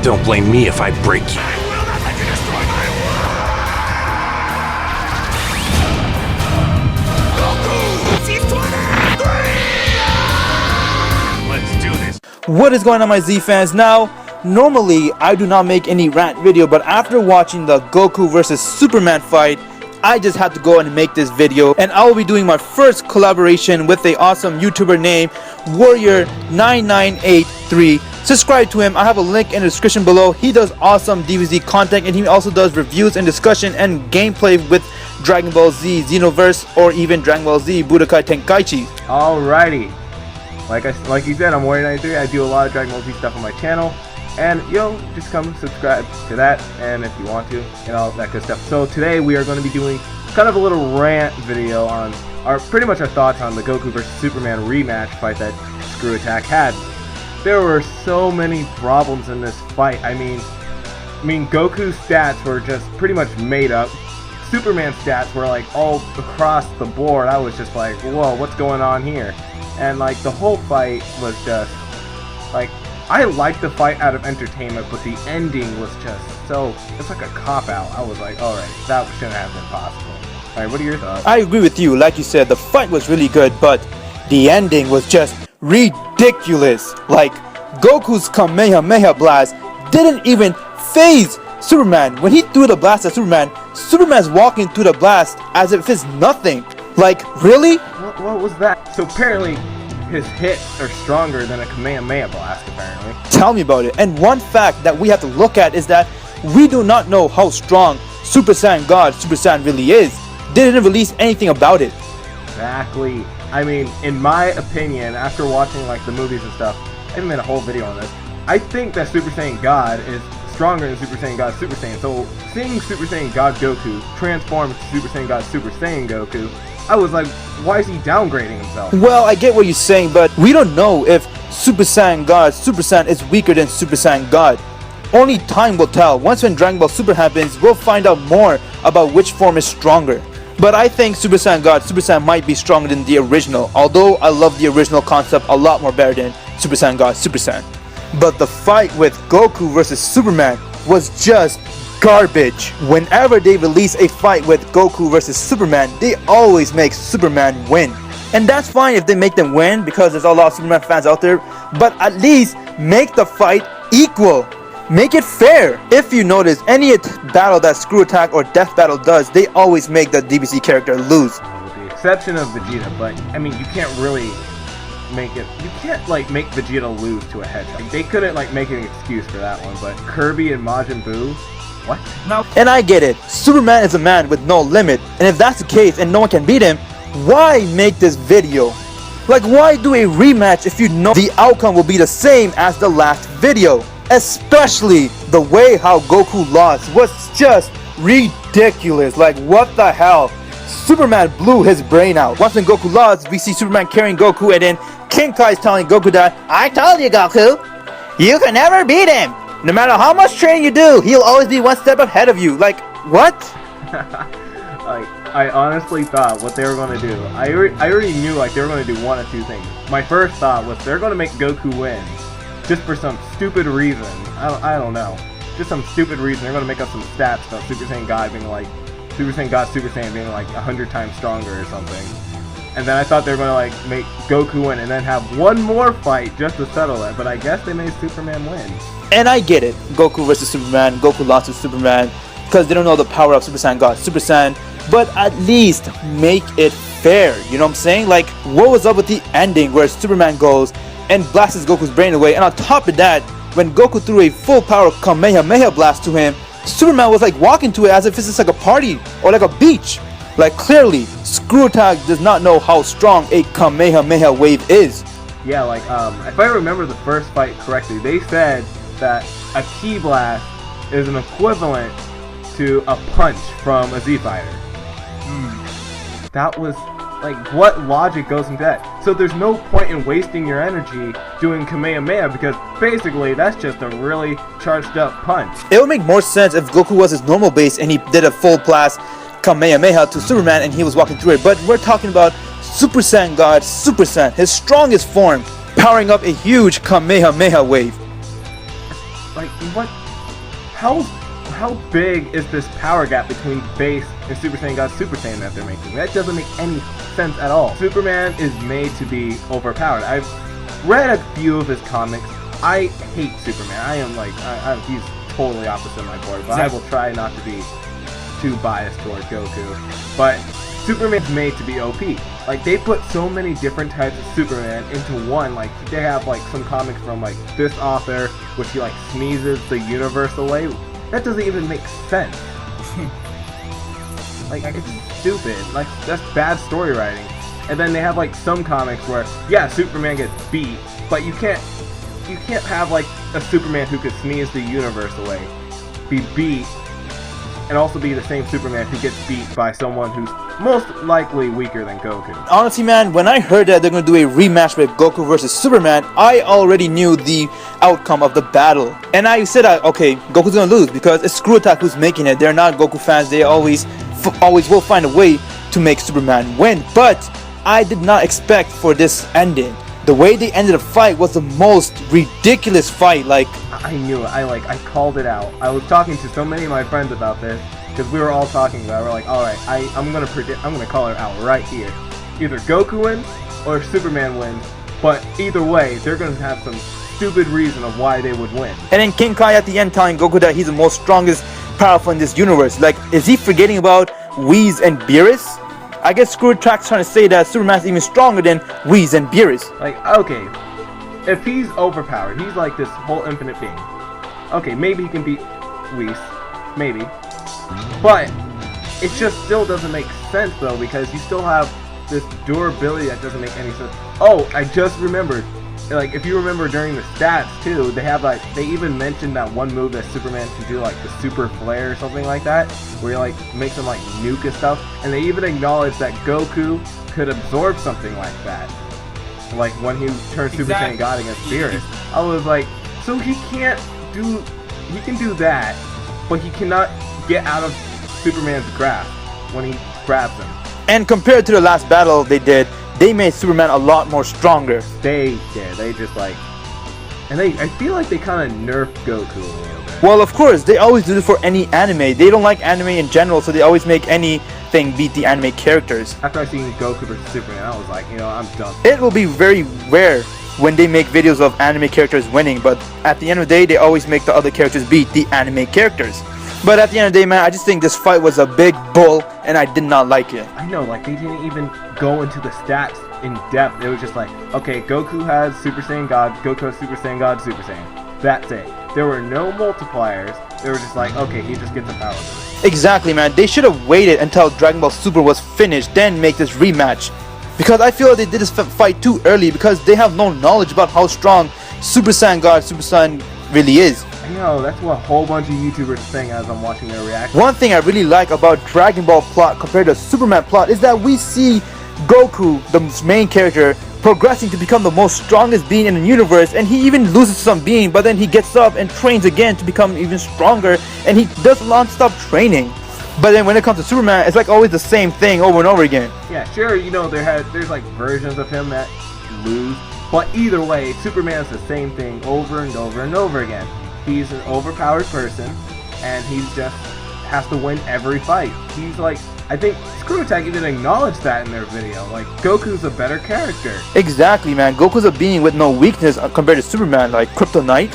Don't blame me if I break you. I will not let you destroy my world! Goku! Season 23! Let's do this. What is going on, my Z fans? Now, normally I do not make any rant video, but after watching the Goku versus Superman fight, I just had to go and make this video, and I will be doing my first collaboration with a awesome YouTuber named Warrior9983. Subscribe to him. I have a link in the description below. He does awesome DBZ content, and he also does reviews and discussion and gameplay with Dragon Ball Z, Xenoverse, or even Dragon Ball Z Budokai Tenkaichi. Alrighty, like you said, I'm Warrior93. I do a lot of Dragon Ball Z stuff on my channel, and just come subscribe to that, and if you want to, and all that good stuff. So today we are going to be doing kind of a little rant video on pretty much our thoughts on the Goku vs Superman rematch fight that Screw Attack had. There were so many problems in this fight. I mean Goku's stats were just pretty much made up. Superman's stats were like all across the board. I was just like, whoa, what's going on here? And like the whole fight was just like, I liked the fight out of entertainment, but the ending was just so, it's like a cop-out. I was like, alright, that shouldn't have been possible. Alright, what are your thoughts? I agree with you. Like you said, the fight was really good, but the ending was just ridiculous. Like, Goku's Kamehameha blast didn't even phase Superman. When he threw the blast at Superman, Superman's walking through the blast as if it's nothing. Like, really? What was that? So apparently his hits are stronger than a Kamehameha blast, apparently. Tell me about it. And one fact that we have to look at is that we do not know how strong Super Saiyan God Super Saiyan really is. They didn't release anything about it. Exactly. I mean, in my opinion, after watching like the movies and stuff, I haven't made a whole video on this. I think that Super Saiyan God is stronger than Super Saiyan God Super Saiyan. So seeing Super Saiyan God Goku transform to Super Saiyan God Super Saiyan Goku, I was like, why is he downgrading himself? Well, I get what you're saying, but we don't know if Super Saiyan God Super Saiyan is weaker than Super Saiyan God. Only time will tell. Once when Dragon Ball Super happens, we'll find out more about which form is stronger. But I think Super Saiyan God Super Saiyan might be stronger than the original, although I love the original concept a lot more better than Super Saiyan God Super Saiyan. But the fight with Goku versus Superman was just garbage. Whenever they release a fight with Goku versus Superman, they always make Superman win. And that's fine if they make them win, because there's a lot of Superman fans out there, but at least make the fight equal. Make it fair. If you notice, any battle that Screw Attack or Death Battle does, they always make the DBZ character lose. With the exception of Vegeta, but I mean, you can't really make it, you can't like make Vegeta lose to a hedgehog. They couldn't like make an excuse for that one, but Kirby and Majin Buu, what? No. And I get it, Superman is a man with no limit, and if that's the case and no one can beat him, why make this video? Like, why do a rematch if you know the outcome will be the same as the last video? Especially the way how Goku lost was just ridiculous. Like, what the hell? Superman blew his brain out. Once when Goku lost, we see Superman carrying Goku, and then King Kai is telling Goku that, I told you, Goku, you can never beat him. No matter how much training you do, he'll always be one step ahead of you. Like, what? Like, I honestly thought what they were going to do, I already knew like they were going to do one of two things. My first thought was they're going to make Goku win just for some stupid reason. I don't know. Just some stupid reason. They're going to make up some stats about Super Saiyan God being like, Super Saiyan God Super Saiyan being like 100 times stronger or something. And then I thought they were going to like make Goku win and then have one more fight just to settle it. But I guess they made Superman win. And I get it. Goku versus Superman. Goku lost to Superman because they don't know the power of Super Saiyan God Super Saiyan. But at least make it fair. You know what I'm saying? Like, what was up with the ending where Superman goes and blasts Goku's brain away, and on top of that, when Goku threw a full power Kamehameha blast to him, Superman was like walking to it as if it's just like a party or like a beach. Like, clearly, Screw Attack does not know how strong a Kamehameha wave is. Yeah, like, if I remember the first fight correctly, they said that a Ki blast is an equivalent to a punch from a Z Fighter. That was, like, what logic goes into that? So there's no point in wasting your energy doing Kamehameha, because basically that's just a really charged up punch. It would make more sense if Goku was his normal base and he did a full blast Kamehameha to Superman and he was walking through it. But we're talking about Super Saiyan God Super Saiyan, his strongest form, powering up a huge Kamehameha wave. Like, what? how big is this power gap between base and Super Saiyan God Super Saiyan that they're making? That doesn't make any sense at all. Superman is made to be overpowered. I've read a few of his comics. I hate Superman. I am like, he's totally opposite my board, but I will try not to be too biased toward Goku. But Superman's made to be OP. Like, they put so many different types of Superman into one. Like, they have like some comics from like this author, which he like sneezes the universe away. That doesn't even make sense. Like, it's stupid. Like, that's bad story writing. And then they have like some comics where, yeah, Superman gets beat, but you can't have like a Superman who could sneeze the universe away be beat and also be the same Superman who gets beat by someone who's most likely weaker than Goku. Honestly, man, when I heard that they're going to do a rematch with Goku versus Superman, I already knew the outcome of the battle. And I said, okay, Goku's going to lose because it's Screw Attack who's making it. They're not Goku fans. They always will find a way to make Superman win. But I did not expect for this ending. The way they ended the fight was the most ridiculous fight. Like, I knew it. I called it out. I was talking to so many of my friends about this because we were all talking about it. We're like, all right, I'm gonna call it out right here. Either Goku wins or Superman wins, but either way, they're gonna have some stupid reason of why they would win. And then King Kai at the end telling Goku that he's the most strongest, powerful in this universe. Like, is he forgetting about Whis and Beerus? I guess Screw Attack's trying to say that Superman's even stronger than Whis and Beerus. Like, okay, if he's overpowered, he's like this whole infinite being. Okay, maybe he can beat Whis, maybe. But it just still doesn't make sense though, because you still have this durability that doesn't make any sense. Oh, I just remembered. Like, if you remember during the stats too, they have like, they even mentioned that one move that Superman can do, like the super flare or something like that, where he like makes him like nuke and stuff, and they even acknowledge that Goku could absorb something like that, like when he turned Super Saiyan God against Beerus. I was like, so he can do that, but he cannot get out of Superman's grasp when he grabs him. And compared to the last battle they made Superman a lot more stronger. They did. They just like, and I feel like they kind of nerfed Goku a little bit. Well, of course, they always do this for any anime. They don't like anime in general, so they always make anything beat the anime characters. After I seen Goku vs Superman, I was like, you know, I'm done. It will be very rare when they make videos of anime characters winning, but at the end of the day, they always make the other characters beat the anime characters. But at the end of the day, man, I just think this fight was a big bull, and I did not like it. I know, like, they didn't even go into the stats in depth. It was just like, okay, Goku has Super Saiyan God, Goku has Super Saiyan God, Super Saiyan. That's it. There were no multipliers. They were just like, okay, he just gets a power boost. Exactly, man. They should have waited until Dragon Ball Super was finished, then make this rematch. Because I feel they did this fight too early, because they have no knowledge about how strong Super Saiyan God, Super Saiyan really is. I know, that's what a whole bunch of YouTubers think as I'm watching their reactions. One thing I really like about Dragon Ball plot compared to Superman plot is that we see Goku, the main character, progressing to become the most strongest being in the universe, and he even loses some being, but then he gets up and trains again to become even stronger, and he does non-stop training. But then when it comes to Superman, it's like always the same thing over and over again. Yeah, sure, you know, there's like versions of him that lose, but either way, Superman's the same thing over and over and over again. He's an overpowered person, and he just has to win every fight. He's like, I think Screw Attack even acknowledged that in their video. Like, Goku's a better character. Exactly, man. Goku's a being with no weakness compared to Superman, like Kryptonite.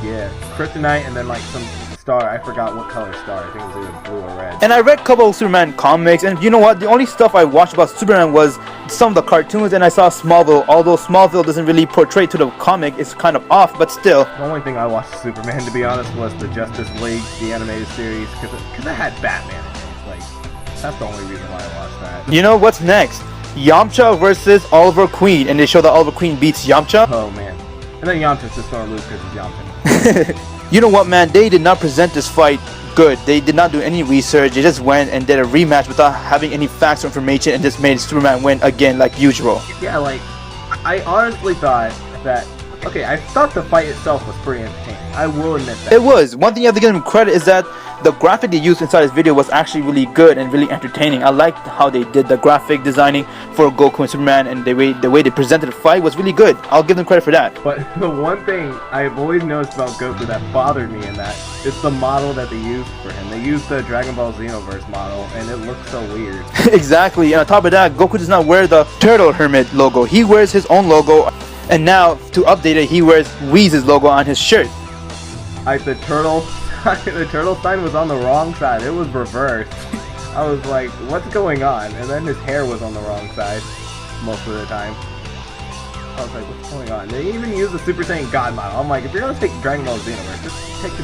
Yeah, Kryptonite, and then like some star. I forgot what color star. I think it was either blue or red. And I read a couple of Superman comics, and you know what? The only stuff I watched about Superman was some of the cartoons, and I saw Smallville. Although Smallville doesn't really portray to the comic, it's kind of off, but still. The only thing I watched Superman, to be honest, was the Justice League, the animated series, because it had Batman in it. Like, that's the only reason why I watched that. You know what's next? Yamcha versus Oliver Queen, and they show that Oliver Queen beats Yamcha. Oh man, and then Yamcha's just gonna lose because he's Yamcha. You know what, man? They did not present this fight good. They did not do any research. They just went and did a rematch without having any facts or information, and just made Superman win again like usual. Yeah, like, I honestly thought that Okay, I thought the fight itself was pretty entertaining. I will admit that. It was. One thing you have to give him credit is that the graphic they used inside his video was actually really good and really entertaining. I liked how they did the graphic designing for Goku and Superman, and the way they presented the fight was really good. I'll give them credit for that. But the one thing I've always noticed about Goku that bothered me in that is the model that they used for him. They used the Dragon Ball Xenoverse model, and it looks so weird. Exactly, and on top of that, Goku does not wear the Turtle Hermit logo. He wears his own logo, and now, to update it, he wears Whis' logo on his shirt. The turtle sign was on the wrong side. It was reversed. I was like, what's going on? And then his hair was on the wrong side most of the time. I was like, what's going on? They even used the Super Saiyan God model. I'm like, if you're gonna take Dragon Ball Xenoverse, just take the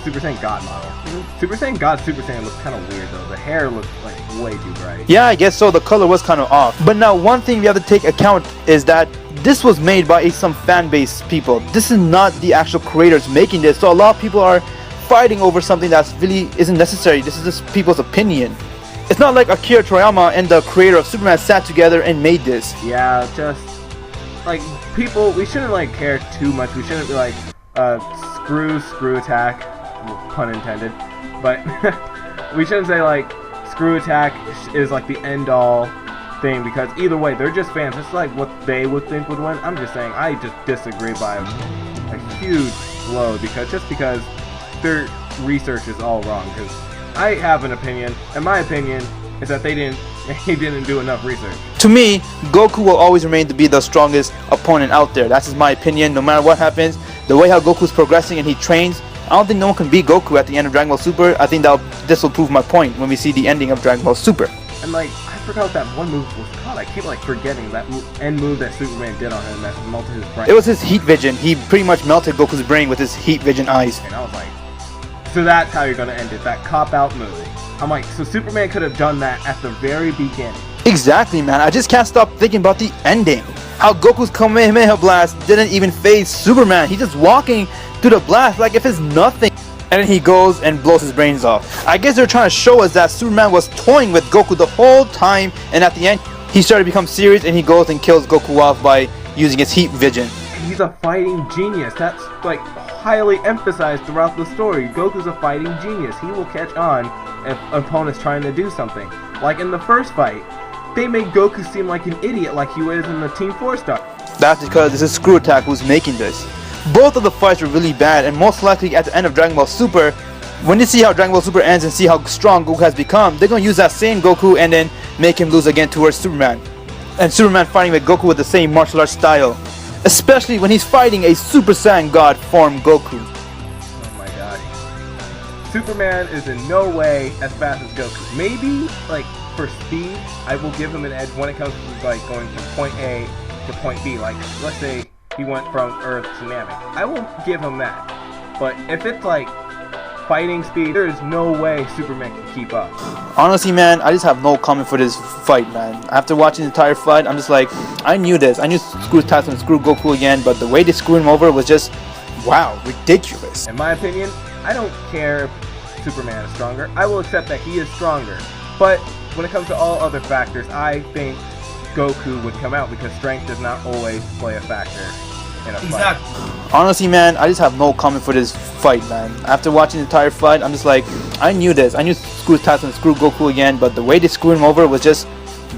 Super Saiyan God model. Super Saiyan God Super Saiyan looks kind of weird though. The hair looks like way too bright. Yeah, I guess so. The color was kind of off. But now, one thing we have to take account is that this was made by some fan base people. This is not the actual creators making this. So a lot of people are fighting over something that really isn't necessary. This is just people's opinion. It's not like Akira Toriyama and the creator of Superman sat together and made this. Yeah, just like people, we shouldn't like care too much. We shouldn't be like screw attack, pun intended. But we shouldn't say like screw attack is like the end all thing, because either way they're just fans. It's like what they would think would win. I'm just saying I just disagree by a huge load, because their research is all wrong. Because I have an opinion, and my opinion is that he didn't do enough research. To me, Goku will always remain to be the strongest opponent out there. That's just my opinion. No matter what happens, the way how Goku's progressing and he trains, I don't think no one can beat Goku at the end of Dragon Ball Super. I think this will prove my point when we see the ending of Dragon Ball Super. And like, I forgot what that one move was called. I keep like forgetting that end move that Superman did on him that melted his brain. It was his heat vision. He pretty much melted Goku's brain with his heat vision eyes. And I was like, so that's how you're gonna end it, that cop-out move. I'm like, so Superman could have done that at the very beginning. Exactly, man. I just can't stop thinking about the ending. How Goku's Kamehameha blast didn't even phase Superman. He's just walking through the blast like if it's nothing. And then he goes and blows his brains off. I guess they're trying to show us that Superman was toying with Goku the whole time, and at the end, he started to become serious and he goes and kills Goku off by using his heat vision. He's a fighting genius. That's like highly emphasized throughout the story. Goku's a fighting genius. He will catch on if opponents trying to do something. Like in the first fight, they made Goku seem like an idiot like he was in the Team 4-Star. That's because this is Screw Attack who's making this. Both of the fights were really bad, and most likely at the end of Dragon Ball Super, when they see how Dragon Ball Super ends and see how strong Goku has become, they're going to use that same Goku and then make him lose again towards Superman. And Superman fighting with Goku with the same martial arts style. Especially when he's fighting a Super Saiyan God form Goku. Oh my god. Superman is in no way as fast as Goku. Maybe, like, for speed, I will give him an edge when it comes to, like, going from point A to point B. Like, let's say he went from Earth to Namek. I will give him that. But if it's, like, fighting speed, there is no way Superman can keep up. Honestly, man, I just have no comment for this fight, man. After watching the entire fight, I'm just like, I knew this. I knew Screw Tyson and Screw Goku again, but the way they screwed him over was just, wow, ridiculous. In my opinion, I don't care if Superman is stronger. I will accept that he is stronger. But when it comes to all other factors, I think Goku would come out, because strength does not always play a factor in a fight. Honestly, man, I just have no comment for this fight, man. After watching the entire fight, I'm just like, I knew this. I knew Screw Tyson and Screw Goku again, but the way they screwed him over was just,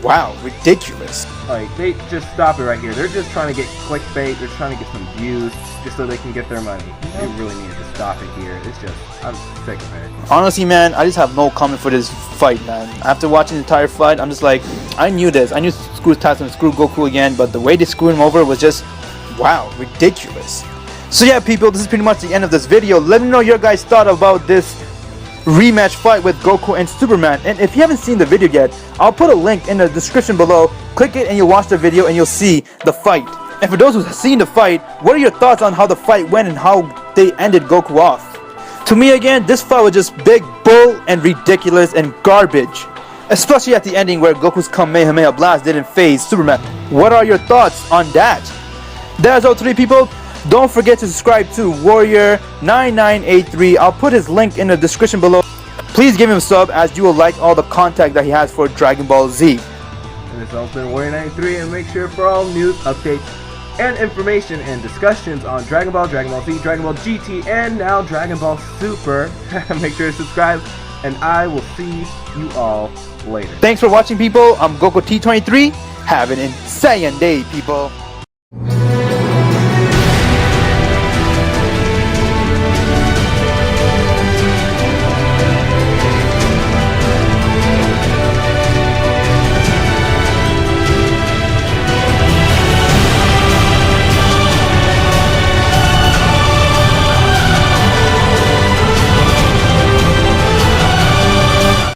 wow, ridiculous. Like, they just stop it right here. They're just trying to get clickbait. They're trying to get some views just so they can get their money. They really need to stop it here. It's just, I'm sick of it. Honestly, man, I just have no comment for this fight, man. After watching the entire fight, I'm just like, I knew this. I knew Screw Tyson and Screw Goku again, but the way they screwed him over was just, wow, ridiculous. So yeah, people, this is pretty much the end of this video. Let me know your guys' thought about this rematch fight with Goku and Superman. And if you haven't seen the video yet, I'll put a link in the description below. Click it and you'll watch the video and you'll see the fight. And for those who have seen the fight, what are your thoughts on how the fight went and how they ended Goku off? To me, again, this fight was just big bull and ridiculous and garbage. Especially at the ending where Goku's Kamehameha blast didn't phase Superman. What are your thoughts on that? That's all, three people. Don't forget to subscribe to Warrior9983. I'll put his link in the description below. Please give him a sub, as you will like all the content that he has for Dragon Ball Z. And this has been Warrior93, and make sure for all news, updates, and information and discussions on Dragon Ball, Dragon Ball Z, Dragon Ball GT, and now Dragon Ball Super. Make sure to subscribe, and I will see you all later. Thanks for watching, people. I'm Goku T23. Have an insane day, people.